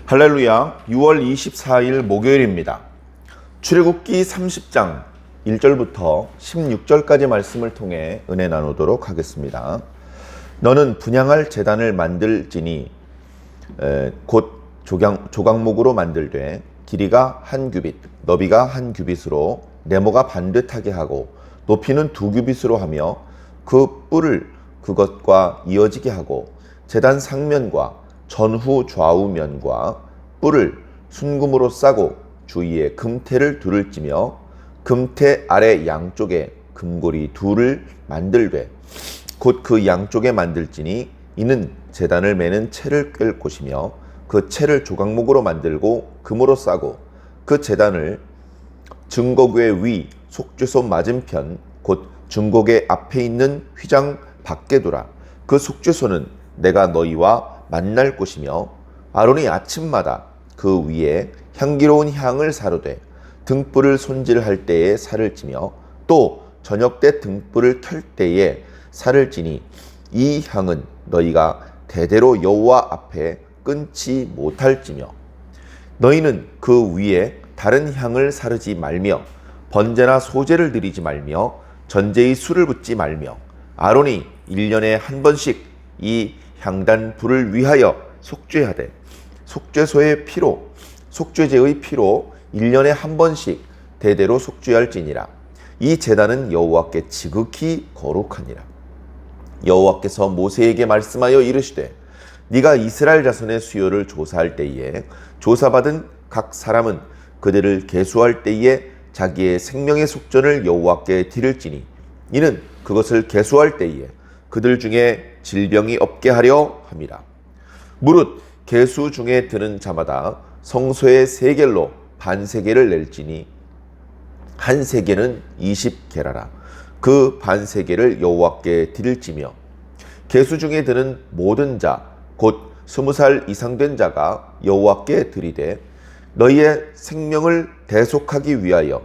할렐루야. 6월 24일 목요일입니다. 출애굽기 30장 1절부터 16절까지 말씀을 통해 은혜 나누도록 하겠습니다. 너는 분향할 제단을 만들지니 곧 조각목으로 만들되 길이가 한 규빗, 너비가 한 규빗으로 네모가 반듯하게 하고 높이는 2규빗으로 하며 그 뿔을 그것과 이어지게 하고 제단 상면과 전후 좌우면과 뿔을 순금으로 싸고 주위에 금태를 둘을 찌며 금태 아래 양쪽에 금고리 둘을 만들되 곧 그 양쪽에 만들지니 이는 제단을 매는 채를 꿰을 곳이며 그 채를 조각목으로 만들고 금으로 싸고 그 제단을 증거궤 위 속죄소 맞은편 곧 증거궤 앞에 있는 휘장 밖에 두라. 그 속죄소는 내가 너희와 만날 곳이며 아론이 아침마다 그 위에 향기로운 향을 사르되 등불을 손질할 때에 살을 찌며 또 저녁 때 등불을 켤 때에 살을 찌니 이 향은 너희가 대대로 여호와 앞에 끊지 못할지며 너희는 그 위에 다른 향을 사르지 말며 번제나 소제를 드리지 말며 전제의 술을 붓지 말며 아론이 1년에 한 번씩 이 향단 불을 위하여 속죄하되 속죄소의 피로 속죄제의 피로 1년에 한 번씩 대대로 속죄할지니라. 이 제단은 여호와께 지극히 거룩하니라. 여호와께서 모세에게 말씀하여 이르시되 네가 이스라엘 자손의 수요를 조사할 때에 조사받은 각 사람은 그들을 계수할 때에 자기의 생명의 속전을 여호와께 드릴지니 이는 그것을 계수할 때에 그들 중에 질병이 없게 하려 함이라. 무릇 계수 중에 드는 자마다 성소의 세겔로 반세겔을 낼지니 한 세겔은 20게라라. 그 반세겔을 여호와께 드릴지며 계수 중에 드는 모든 자 곧 20살 이상 된 자가 여호와께 드리되 너희의 생명을 대속하기 위하여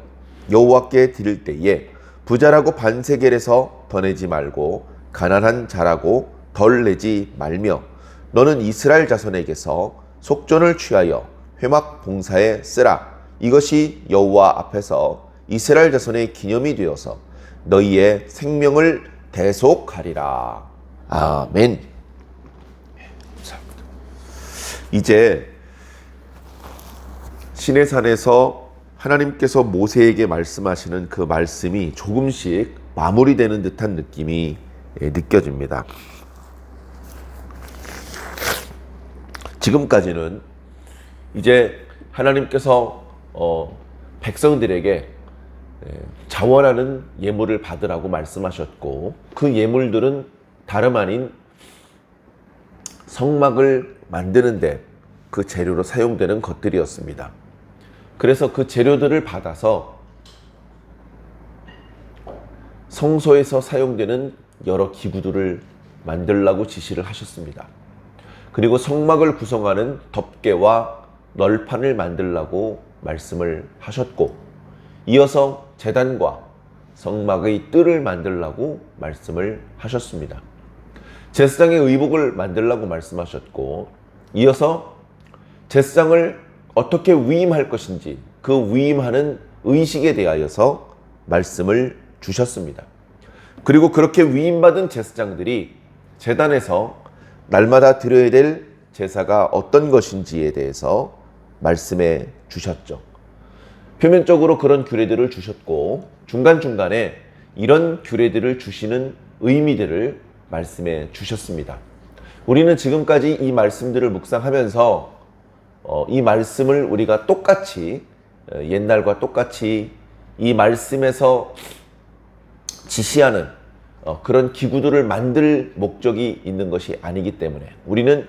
여호와께 드릴 때에 부자라고 반세겔에서 더 내지 말고 가난한 자라고 덜 내지 말며 너는 이스라엘 자손에게서 속전을 취하여 회막 봉사에 쓰라. 이것이 여호와 앞에서 이스라엘 자손의 기념이 되어서 너희의 생명을 대속하리라. 아멘. 감사합니다. 이제 시내산에서 하나님께서 모세에게 말씀하시는 그 말씀이 조금씩 마무리되는 듯한 느낌이 느껴집니다. 지금까지는 이제 하나님께서 백성들에게 자원하는 예물을 받으라고 말씀하셨고 그 예물들은 다름 아닌 성막을 만드는데 그 재료로 사용되는 것들이었습니다. 그래서 그 재료들을 받아서 성소에서 사용되는 여러 기구들을 만들라고 지시를 하셨습니다. 그리고 성막을 구성하는 덮개와 널판을 만들라고 말씀을 하셨고 이어서 제단과 성막의 뜰을 만들라고 말씀을 하셨습니다. 제사장의 의복을 만들라고 말씀하셨고 이어서 제사장을 어떻게 위임할 것인지 그 위임하는 의식에 대하여서 말씀을 주셨습니다. 그리고 그렇게 위임받은 제사장들이 제단에서 날마다 드려야 될 제사가 어떤 것인지에 대해서 말씀해 주셨죠. 표면적으로 그런 규례들을 주셨고 중간중간에 이런 규례들을 주시는 의미들을 말씀해 주셨습니다. 우리는 지금까지 이 말씀들을 묵상하면서 이 말씀을 우리가 똑같이 옛날과 똑같이 이 말씀에서 지시하는 그런 기구들을 만들 목적이 있는 것이 아니기 때문에 우리는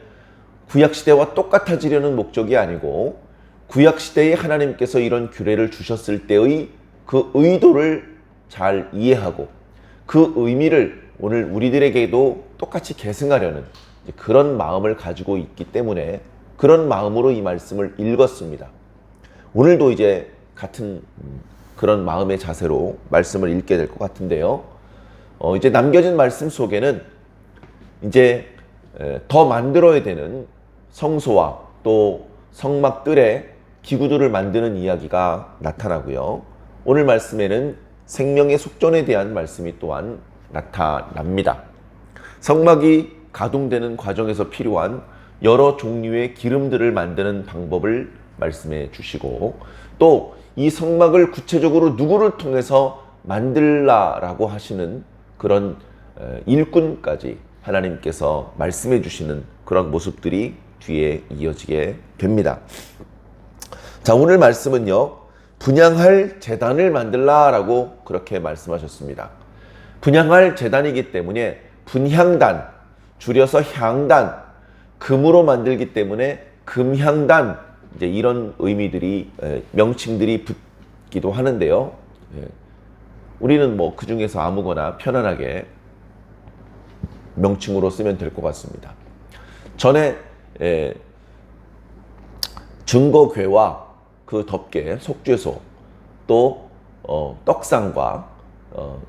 구약시대와 똑같아지려는 목적이 아니고 구약시대에 하나님께서 이런 규례를 주셨을 때의 그 의도를 잘 이해하고 그 의미를 오늘 우리들에게도 똑같이 계승하려는 그런 마음을 가지고 있기 때문에 그런 마음으로 이 말씀을 읽었습니다. 오늘도 이제 같은 그런 마음의 자세로 말씀을 읽게 될 것 같은데요. 이제 남겨진 말씀 속에는 이제 더 만들어야 되는 성소와 또 성막들에 기구들을 만드는 이야기가 나타나고요. 오늘 말씀에는 생명의 속전에 대한 말씀이 또한 나타납니다. 성막이 가동되는 과정에서 필요한 여러 종류의 기름들을 만드는 방법을 말씀해 주시고, 또 이 성막을 구체적으로 누구를 통해서 만들라라고 하시는 그런 일꾼까지 하나님께서 말씀해 주시는 그런 모습들이 뒤에 이어지게 됩니다. 자, 오늘 말씀은요, 분향할 제단을 만들라라고 그렇게 말씀하셨습니다. 분향할 제단이기 때문에 분향단, 줄여서 향단, 금으로 만들기 때문에 금향단, 이제 이런 의미들이, 명칭들이 붙기도 하는데요. 우리는 뭐 그 중에서 아무거나 편안하게 명칭으로 쓰면 될 것 같습니다. 전에 증거궤와 그 덮개, 속죄소, 또 떡상과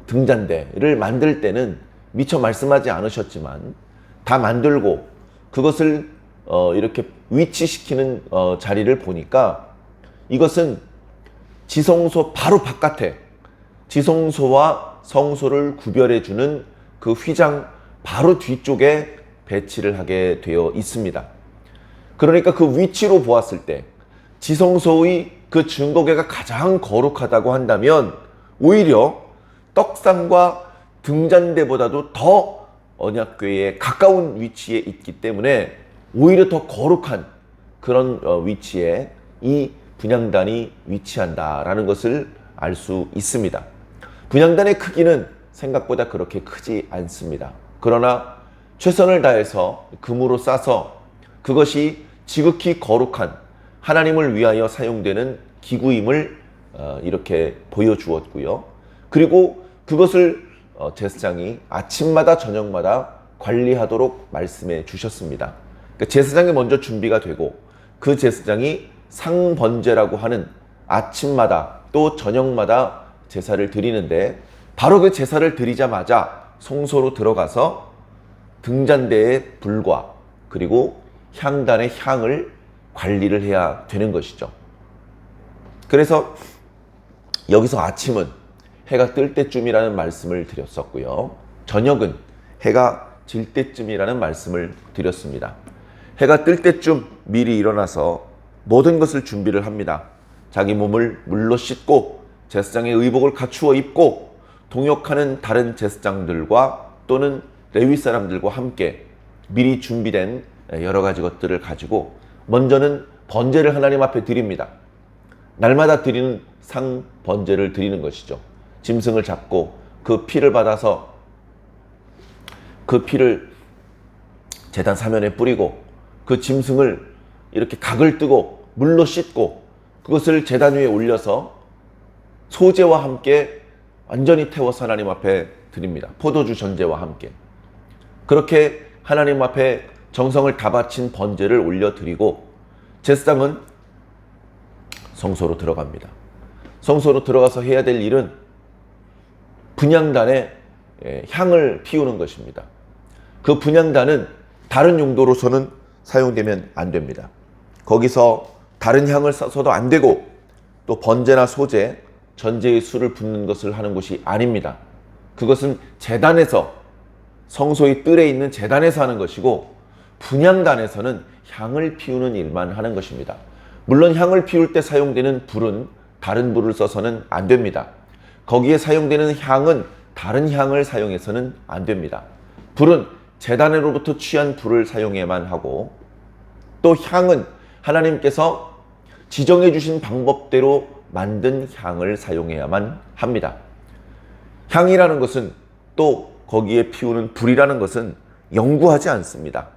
등잔대를 만들 때는 미처 말씀하지 않으셨지만 다 만들고 그것을 이렇게 위치시키는 자리를 보니까 이것은 지성소 바로 바깥에 지성소와 성소를 구별해주는 그 휘장 바로 뒤쪽에 배치를 하게 되어 있습니다. 그러니까 그 위치로 보았을 때 지성소의 그 증거궤가 가장 거룩하다고 한다면 오히려 떡상과 등잔대보다도 더 언약궤에 가까운 위치에 있기 때문에 오히려 더 거룩한 그런 위치에 이 분향단이 위치한다라는 것을 알 수 있습니다. 분향단의 크기는 생각보다 그렇게 크지 않습니다. 그러나 최선을 다해서 금으로 싸서 그것이 지극히 거룩한 하나님을 위하여 사용되는 기구임을 이렇게 보여주었고요. 그리고 그것을 제사장이 아침마다 저녁마다 관리하도록 말씀해 주셨습니다. 그러니까 제사장이 먼저 준비가 되고 그 제사장이 상번제라고 하는 아침마다 또 저녁마다 제사를 드리는데, 바로 그 제사를 드리자마자 성소로 들어가서 등잔대의 불과 그리고 향단의 향을 관리를 해야 되는 것이죠. 그래서 여기서 아침은 해가 뜰 때쯤이라는 말씀을 드렸었고요. 저녁은 해가 질 때쯤이라는 말씀을 드렸습니다. 해가 뜰 때쯤 미리 일어나서 모든 것을 준비를 합니다. 자기 몸을 물로 씻고 제사장의 의복을 갖추어 입고 동역하는 다른 제사장들과 또는 레위 사람들과 함께 미리 준비된 여러 가지 것들을 가지고 먼저는 번제를 하나님 앞에 드립니다. 날마다 드리는 상 번제를 드리는 것이죠. 짐승을 잡고 그 피를 받아서 그 피를 제단 사면에 뿌리고 그 짐승을 이렇게 각을 뜨고 물로 씻고 그것을 제단 위에 올려서 소제와 함께 완전히 태워서 하나님 앞에 드립니다. 포도주 전제와 함께. 그렇게 하나님 앞에 정성을 다 바친 번제를 올려드리고 제사장은 성소로 들어갑니다. 성소로 들어가서 해야 될 일은 분향단에 향을 피우는 것입니다. 그 분향단은 다른 용도로서는 사용되면 안 됩니다. 거기서 다른 향을 써서도 안 되고 또 번제나 소제, 전제의 술을 붓는 것을 하는 것이 아닙니다. 그것은 제단에서, 성소의 뜰에 있는 제단에서 하는 것이고 분향단에서는 향을 피우는 일만 하는 것입니다. 물론 향을 피울 때 사용되는 불은 다른 불을 써서는 안 됩니다. 거기에 사용되는 향은 다른 향을 사용해서는 안 됩니다. 불은 제단으로부터 취한 불을 사용해야만 하고 또 향은 하나님께서 지정해 주신 방법대로 만든 향을 사용해야만 합니다. 향이라는 것은 또 거기에 피우는 불이라는 것은 영구하지 않습니다.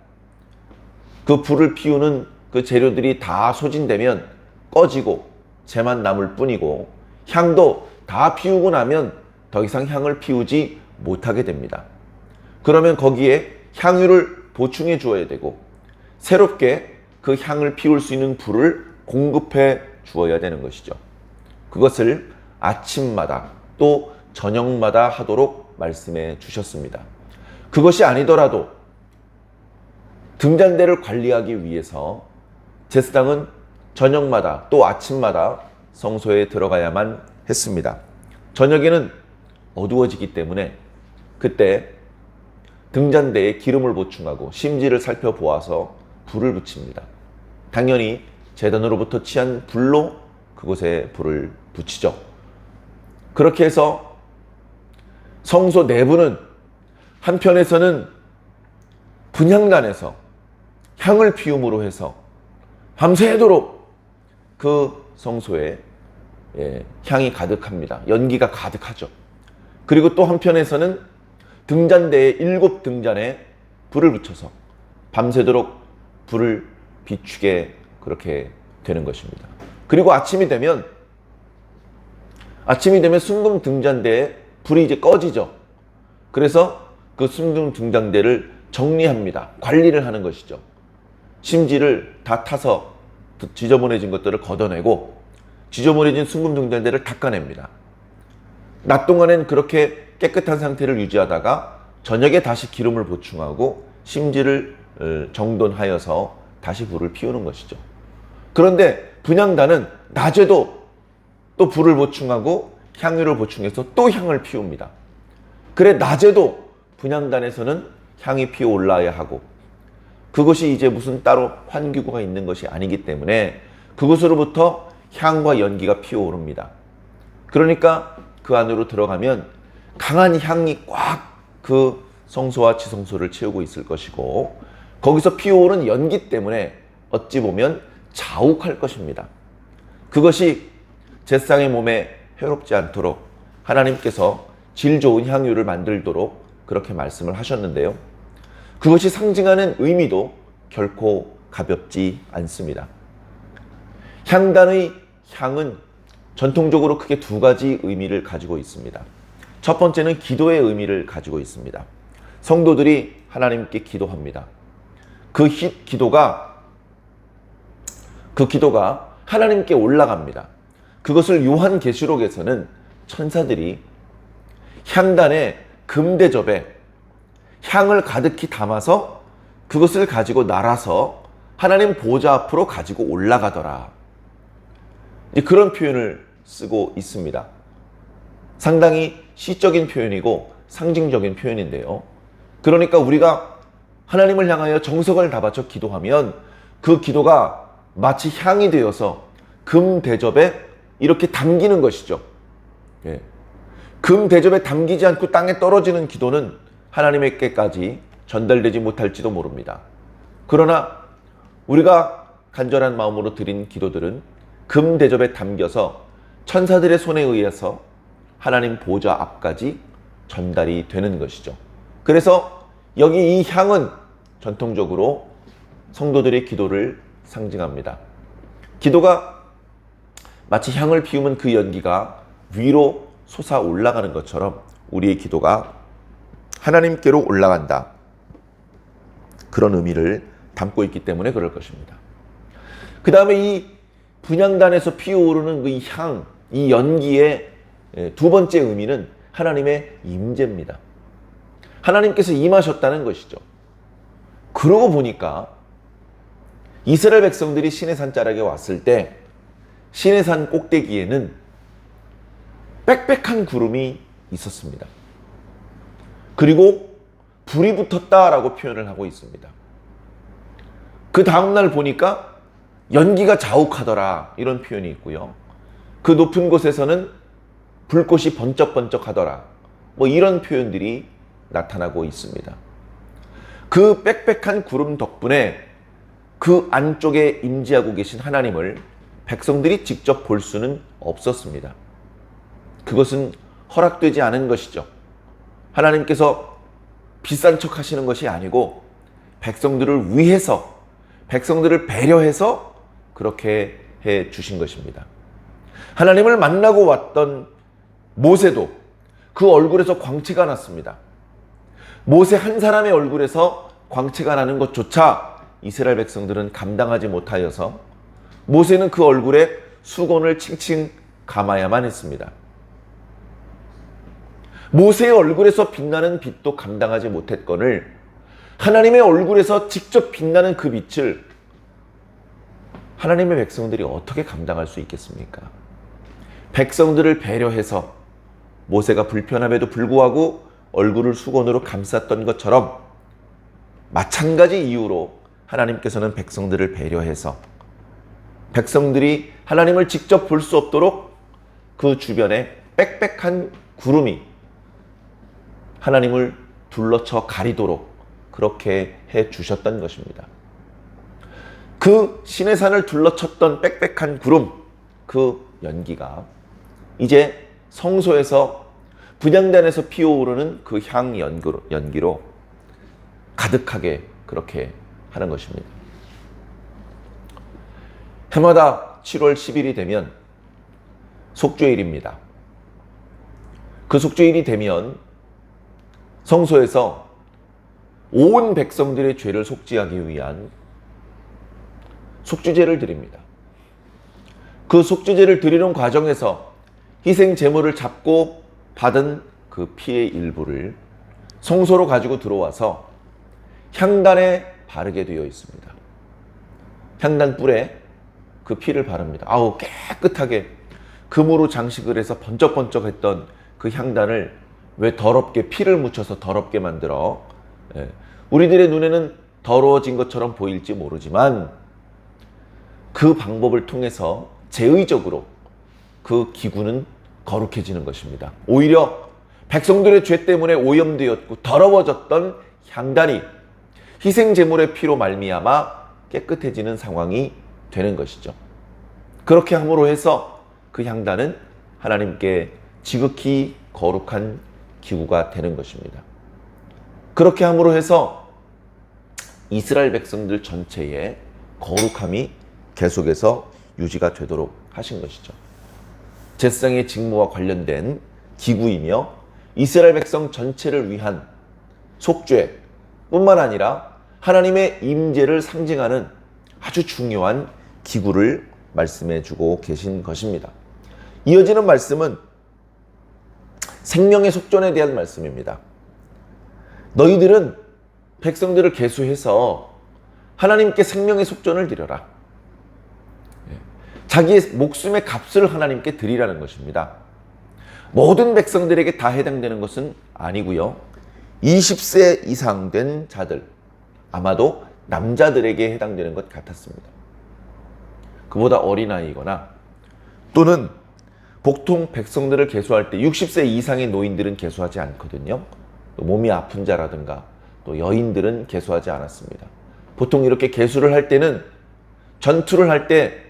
그 불을 피우는 그 재료들이 다 소진되면 꺼지고 재만 남을 뿐이고 향도 다 피우고 나면 더 이상 향을 피우지 못하게 됩니다. 그러면 거기에 향유를 보충해 주어야 되고 새롭게 그 향을 피울 수 있는 불을 공급해 주어야 되는 것이죠. 그것을 아침마다 또 저녁마다 하도록 말씀해 주셨습니다. 그것이 아니더라도 등잔대를 관리하기 위해서 제사장은 저녁마다 또 아침마다 성소에 들어가야만 했습니다. 저녁에는 어두워지기 때문에 그때 등잔대에 기름을 보충하고 심지를 살펴보아서 불을 붙입니다. 당연히 제단으로부터 취한 불로 그곳에 불을 붙이죠. 그렇게 해서 성소 내부는 한편에서는 분향단에서 향을 피움으로 해서 밤새도록 그 성소에 향이 가득합니다. 연기가 가득하죠. 그리고 또 한편에서는 등잔대에 7등잔에 불을 붙여서 밤새도록 불을 비추게 그렇게 되는 것입니다. 그리고 아침이 되면 순금 등잔대에 불이 이제 꺼지죠. 그래서 그 순금 등잔대를 정리합니다. 관리를 하는 것이죠. 심지를 다 타서 지저분해진 것들을 걷어내고 지저분해진 순금 등잔대를 닦아냅니다. 낮 동안엔 그렇게 깨끗한 상태를 유지하다가 저녁에 다시 기름을 보충하고 심지를 정돈하여서 다시 불을 피우는 것이죠. 그런데 분향단은 낮에도 또 불을 보충하고 향유를 보충해서 또 향을 피웁니다. 그래 낮에도 분향단에서는 향이 피어 올라야 하고 그것이 이제 무슨 따로 환기구가 있는 것이 아니기 때문에 그곳으로부터 향과 연기가 피어오릅니다. 그러니까 그 안으로 들어가면 강한 향이 꽉 그 성소와 지성소를 채우고 있을 것이고 거기서 피어오른 연기 때문에 어찌 보면 자욱할 것입니다. 그것이 제사장의 몸에 해롭지 않도록 하나님께서 질 좋은 향유를 만들도록 그렇게 말씀을 하셨는데요. 그것이 상징하는 의미도 결코 가볍지 않습니다. 향단의 향은 전통적으로 크게 두 가지 의미를 가지고 있습니다. 첫 번째는 기도의 의미를 가지고 있습니다. 성도들이 하나님께 기도합니다. 그 기도가 하나님께 올라갑니다. 그것을 요한계시록에서는 천사들이 향단의 금대접에 향을 가득히 담아서 그것을 가지고 날아서 하나님 보좌 앞으로 가지고 올라가더라. 그런 표현을 쓰고 있습니다. 상당히 시적인 표현이고 상징적인 표현인데요. 그러니까 우리가 하나님을 향하여 정성을 다 바쳐 기도하면 그 기도가 마치 향이 되어서 금 대접에 이렇게 담기는 것이죠. 금 대접에 담기지 않고 땅에 떨어지는 기도는 하나님께까지 전달되지 못할지도 모릅니다. 그러나 우리가 간절한 마음으로 드린 기도들은 금 대접에 담겨서 천사들의 손에 의해서 하나님 보좌 앞까지 전달이 되는 것이죠. 그래서 여기 이 향은 전통적으로 성도들의 기도를 상징합니다. 기도가 마치 향을 피우면 그 연기가 위로 솟아 올라가는 것처럼 우리의 기도가 하나님께로 올라간다. 그런 의미를 담고 있기 때문에 그럴 것입니다. 그 다음에 이 분향단에서 피어오르는 그 향, 이 연기의 두 번째 의미는 하나님의 임재입니다. 하나님께서 임하셨다는 것이죠. 그러고 보니까 이스라엘 백성들이 시내산 자락에 왔을 때 시내산 꼭대기에는 빽빽한 구름이 있었습니다. 그리고 불이 붙었다라고 표현을 하고 있습니다. 그 다음날 보니까 연기가 자욱하더라 이런 표현이 있고요. 그 높은 곳에서는 불꽃이 번쩍번쩍 하더라 이런 표현들이 나타나고 있습니다. 그 빽빽한 구름 덕분에 그 안쪽에 임재하고 계신 하나님을 백성들이 직접 볼 수는 없었습니다. 그것은 허락되지 않은 것이죠. 하나님께서 비싼 척 하시는 것이 아니고 백성들을 위해서, 백성들을 배려해서 그렇게 해 주신 것입니다. 하나님을 만나고 왔던 모세도 그 얼굴에서 광채가 났습니다. 모세 한 사람의 얼굴에서 광채가 나는 것조차 이스라엘 백성들은 감당하지 못하여서 모세는 그 얼굴에 수건을 칭칭 감아야만 했습니다. 모세의 얼굴에서 빛나는 빛도 감당하지 못했거늘 하나님의 얼굴에서 직접 빛나는 그 빛을 하나님의 백성들이 어떻게 감당할 수 있겠습니까? 백성들을 배려해서 모세가 불편함에도 불구하고 얼굴을 수건으로 감쌌던 것처럼 마찬가지 이유로 하나님께서는 백성들을 배려해서 백성들이 하나님을 직접 볼 수 없도록 그 주변에 빽빽한 구름이 하나님을 둘러쳐 가리도록 그렇게 해 주셨던 것입니다. 그 시내산을 둘러쳤던 빽빽한 구름, 그 연기가 이제 성소에서 분향단에서 피어오르는 그 향 연기로 가득하게 그렇게 하는 것입니다. 해마다 7월 10일이 되면 속죄일입니다. 그 속죄일이 되면 성소에서 온 백성들의 죄를 속죄하기 위한 속죄제를 드립니다. 그 속죄제를 드리는 과정에서 희생 제물을 잡고 받은 그 피의 일부를 성소로 가지고 들어와서 향단에 바르게 되어 있습니다. 향단 뿔에 그 피를 바릅니다. 아우, 깨끗하게 금으로 장식을 해서 번쩍번쩍했던 그 향단을 왜 더럽게 피를 묻혀서 더럽게 만들어? 우리들의 눈에는 더러워진 것처럼 보일지 모르지만 그 방법을 통해서 제의적으로 그 기구는 거룩해지는 것입니다. 오히려 백성들의 죄 때문에 오염되었고 더러워졌던 향단이 희생제물의 피로 말미암아 깨끗해지는 상황이 되는 것이죠. 그렇게 함으로 해서 그 향단은 하나님께 지극히 거룩한 기구가 되는 것입니다. 그렇게 함으로 해서 이스라엘 백성들 전체의 거룩함이 계속해서 유지가 되도록 하신 것이죠. 제사장의 직무와 관련된 기구이며 이스라엘 백성 전체를 위한 속죄뿐만 아니라 하나님의 임재를 상징하는 아주 중요한 기구를 말씀해 주고 계신 것입니다. 이어지는 말씀은 생명의 속전에 대한 말씀입니다. 너희들은 백성들을 계수해서 하나님께 생명의 속전을 드려라. 자기의 목숨의 값을 하나님께 드리라는 것입니다. 모든 백성들에게 다 해당되는 것은 아니고요. 20세 이상 된 자들, 아마도 남자들에게 해당되는 것 같았습니다. 그보다 어린아이거나 또는 보통 백성들을 계수할 때 60세 이상의 노인들은 계수하지 않거든요. 몸이 아픈 자라든가 또 여인들은 계수하지 않았습니다. 보통 이렇게 계수를 할 때는 전투를 할 때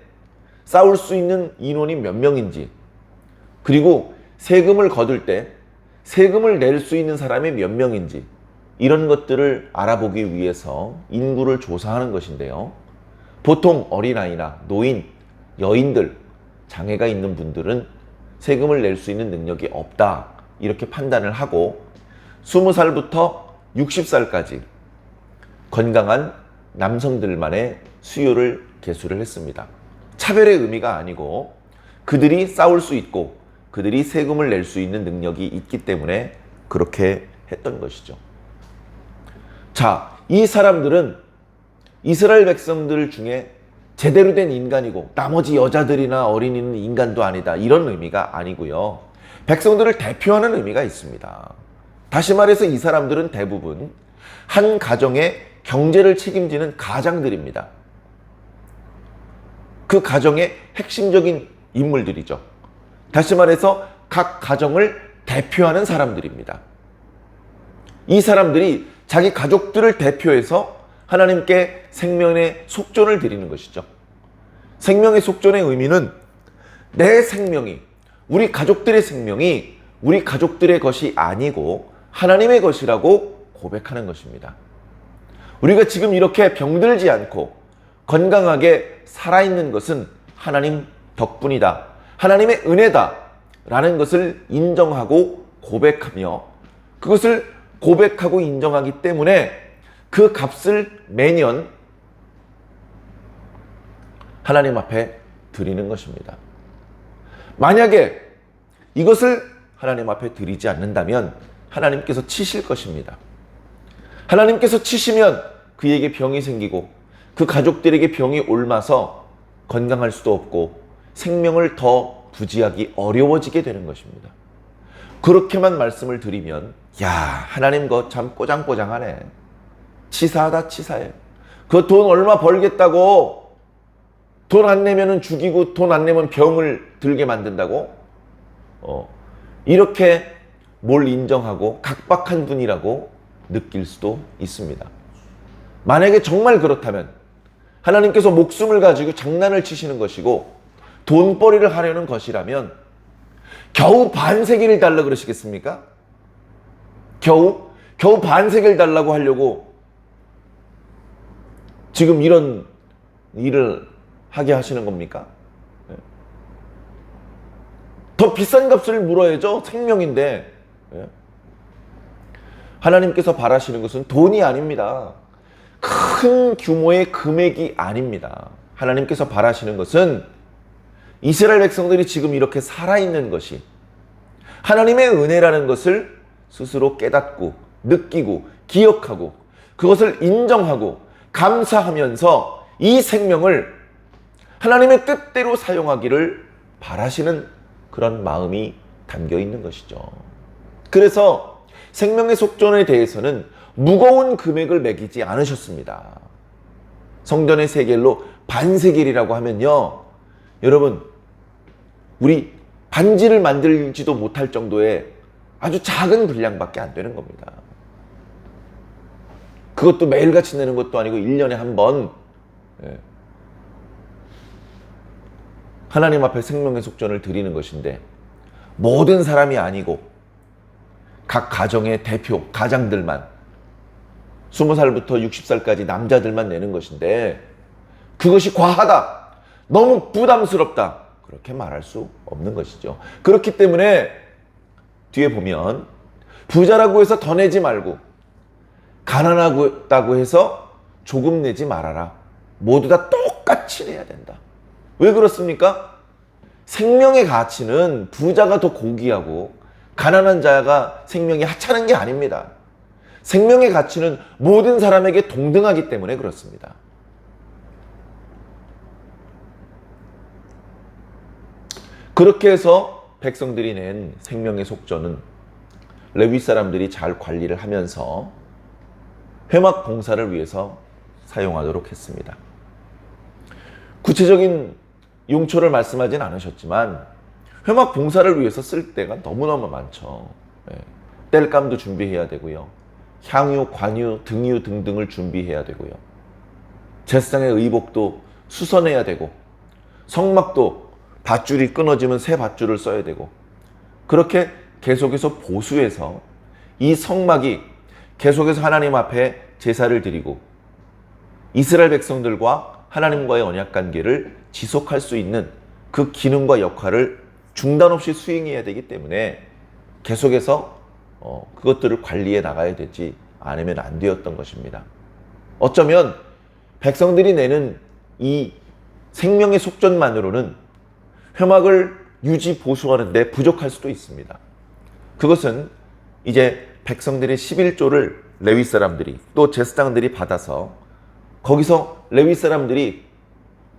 싸울 수 있는 인원이 몇 명인지, 그리고 세금을 거둘 때 세금을 낼 수 있는 사람이 몇 명인지, 이런 것들을 알아보기 위해서 인구를 조사하는 것인데요. 보통 어린아이나 노인, 여인들, 장애가 있는 분들은 세금을 낼 수 있는 능력이 없다, 이렇게 판단을 하고 20살부터 60살까지 건강한 남성들만의 수요를 계수를 했습니다. 차별의 의미가 아니고 그들이 싸울 수 있고 그들이 세금을 낼 수 있는 능력이 있기 때문에 그렇게 했던 것이죠. 자, 이 사람들은 이스라엘 백성들 중에 제대로 된 인간이고 나머지 여자들이나 어린이는 인간도 아니다, 이런 의미가 아니고요. 백성들을 대표하는 의미가 있습니다. 다시 말해서 이 사람들은 대부분 한 가정의 경제를 책임지는 가장들입니다. 그 가정의 핵심적인 인물들이죠. 다시 말해서 각 가정을 대표하는 사람들입니다. 이 사람들이 자기 가족들을 대표해서 하나님께 생명의 속전을 드리는 것이죠. 생명의 속전의 의미는 내 생명이, 우리 가족들의 생명이 우리 가족들의 것이 아니고 하나님의 것이라고 고백하는 것입니다. 우리가 지금 이렇게 병들지 않고 건강하게 살아있는 것은 하나님 덕분이다, 하나님의 은혜다 라는 것을 인정하고 고백하며, 그것을 고백하고 인정하기 때문에 그 값을 매년 하나님 앞에 드리는 것입니다. 만약에 이것을 하나님 앞에 드리지 않는다면 하나님께서 치실 것입니다. 하나님께서 치시면 그에게 병이 생기고 그 가족들에게 병이 옮아서 건강할 수도 없고 생명을 더 부지하기 어려워지게 되는 것입니다. 그렇게만 말씀을 드리면 야, 하나님 거 참 꼬장꼬장하네. 치사하다 치사해. 그 돈 얼마 벌겠다고 돈 안 내면은 죽이고 돈 안 내면 병을 들게 만든다고 이렇게 뭘 인정하고 각박한 분이라고 느낄 수도 있습니다. 만약에 정말 그렇다면 하나님께서 목숨을 가지고 장난을 치시는 것이고 돈벌이를 하려는 것이라면 겨우 반세기를 달라 그러시겠습니까? 겨우 반세기를 달라고 하려고 지금 이런 일을 하게 하시는 겁니까? 더 비싼 값을 물어야죠. 생명인데. 하나님께서 바라시는 것은 돈이 아닙니다. 큰 규모의 금액이 아닙니다. 하나님께서 바라시는 것은 이스라엘 백성들이 지금 이렇게 살아있는 것이 하나님의 은혜라는 것을 스스로 깨닫고 느끼고 기억하고 그것을 인정하고 감사하면서 이 생명을 하나님의 뜻대로 사용하기를 바라시는 그런 마음이 담겨 있는 것이죠. 그래서 생명의 속전에 대해서는 무거운 금액을 매기지 않으셨습니다. 성전의 세겔로 반세겔이라고 하면요, 여러분, 우리 반지를 만들지도 못할 정도의 아주 작은 분량밖에 안 되는 겁니다. 그것도 매일같이 내는 것도 아니고 1년에 한 번 하나님 앞에 생명의 속전을 드리는 것인데 모든 사람이 아니고 각 가정의 대표, 가장들만 20살부터 60살까지 남자들만 내는 것인데 그것이 과하다, 너무 부담스럽다, 그렇게 말할 수 없는 것이죠. 그렇기 때문에 뒤에 보면 부자라고 해서 더 내지 말고 가난하다고 해서 조금 내지 말아라. 모두 다 똑같이 내야 된다. 왜 그렇습니까? 생명의 가치는 부자가 더 고귀하고 가난한 자가 생명이 하찮은 게 아닙니다. 생명의 가치는 모든 사람에게 동등하기 때문에 그렇습니다. 그렇게 해서 백성들이 낸 생명의 속전은 레위 사람들이 잘 관리를 하면서 회막 봉사를 위해서 사용하도록 했습니다. 구체적인 용처를 말씀하진 않으셨지만 회막 봉사를 위해서 쓸 때가 너무너무 많죠. 땔감도 준비해야 되고요. 향유, 관유, 등유 등등을 준비해야 되고요. 제사장의 의복도 수선해야 되고 성막도 밧줄이 끊어지면 새 밧줄을 써야 되고 그렇게 계속해서 보수해서 이 성막이 계속해서 하나님 앞에 제사를 드리고 이스라엘 백성들과 하나님과의 언약관계를 지속할 수 있는 그 기능과 역할을 중단 없이 수행해야 되기 때문에 계속해서 그것들을 관리해 나가야 되지 않으면 안 되었던 것입니다. 어쩌면 백성들이 내는 이 생명의 속전만으로는 회막을 유지 보수하는 데 부족할 수도 있습니다. 그것은 이제 백성들의 11조를 레위 사람들이 또 제사장들이 받아서 거기서 레위 사람들이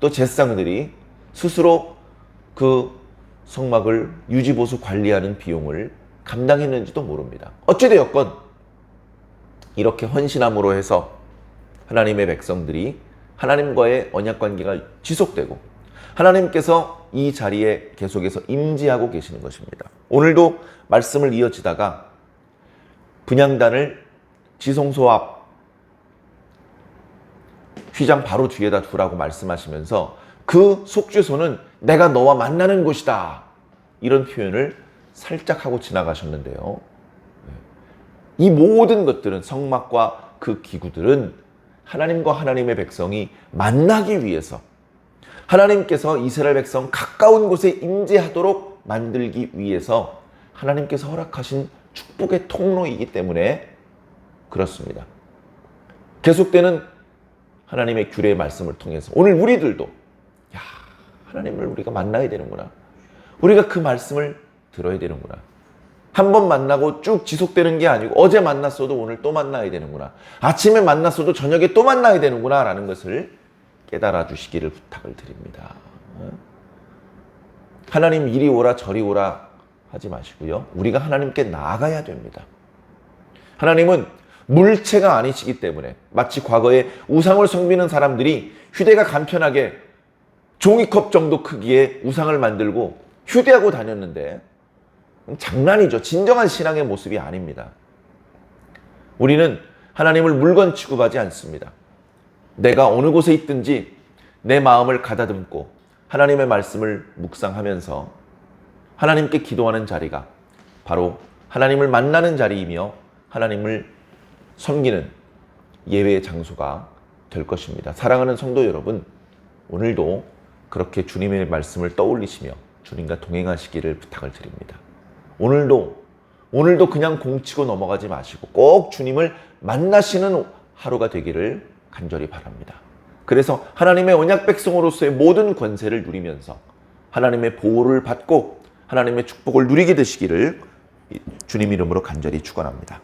또 제사장들이 스스로 그 성막을 유지 보수 관리하는 비용을 감당했는지도 모릅니다. 어찌되었건 이렇게 헌신함으로 해서 하나님의 백성들이 하나님과의 언약관계가 지속되고 하나님께서 이 자리에 계속해서 임재하고 계시는 것입니다. 오늘도 말씀을 이어지다가 분향단을 지성소 앞 휘장 바로 뒤에다 두라고 말씀하시면서 그 속죄소는 내가 너와 만나는 곳이다, 이런 표현을 살짝 하고 지나가셨는데요. 이 모든 것들은 성막과 그 기구들은 하나님과 하나님의 백성이 만나기 위해서 하나님께서 이스라엘 백성 가까운 곳에 임재하도록 만들기 위해서 하나님께서 허락하신 축복의 통로이기 때문에 그렇습니다. 계속되는 하나님의 규례의 말씀을 통해서 오늘 우리들도 하나님을 우리가 만나야 되는구나, 우리가 그 말씀을 들어야 되는구나, 한 번 만나고 쭉 지속되는 게 아니고 어제 만났어도 오늘 또 만나야 되는구나, 아침에 만났어도 저녁에 또 만나야 되는구나 라는 것을 깨달아 주시기를 부탁을 드립니다. 하나님 이리 오라 저리 오라 하지 마시고요. 우리가 하나님께 나아가야 됩니다. 하나님은 물체가 아니시기 때문에 마치 과거에 우상을 섬기는 사람들이 휴대가 간편하게 종이컵 정도 크기의 우상을 만들고 휴대하고 다녔는데 장난이죠. 진정한 신앙의 모습이 아닙니다. 우리는 하나님을 물건 취급하지 않습니다. 내가 어느 곳에 있든지 내 마음을 가다듬고 하나님의 말씀을 묵상하면서 하나님께 기도하는 자리가 바로 하나님을 만나는 자리이며 하나님을 섬기는 예배의 장소가 될 것입니다. 사랑하는 성도 여러분, 오늘도 그렇게 주님의 말씀을 떠올리시며 주님과 동행하시기를 부탁을 드립니다. 오늘도 그냥 공치고 넘어가지 마시고 꼭 주님을 만나시는 하루가 되기를 간절히 바랍니다. 그래서 하나님의 언약 백성으로서의 모든 권세를 누리면서 하나님의 보호를 받고 하나님의 축복을 누리게 되시기를 주님 이름으로 간절히 축원합니다.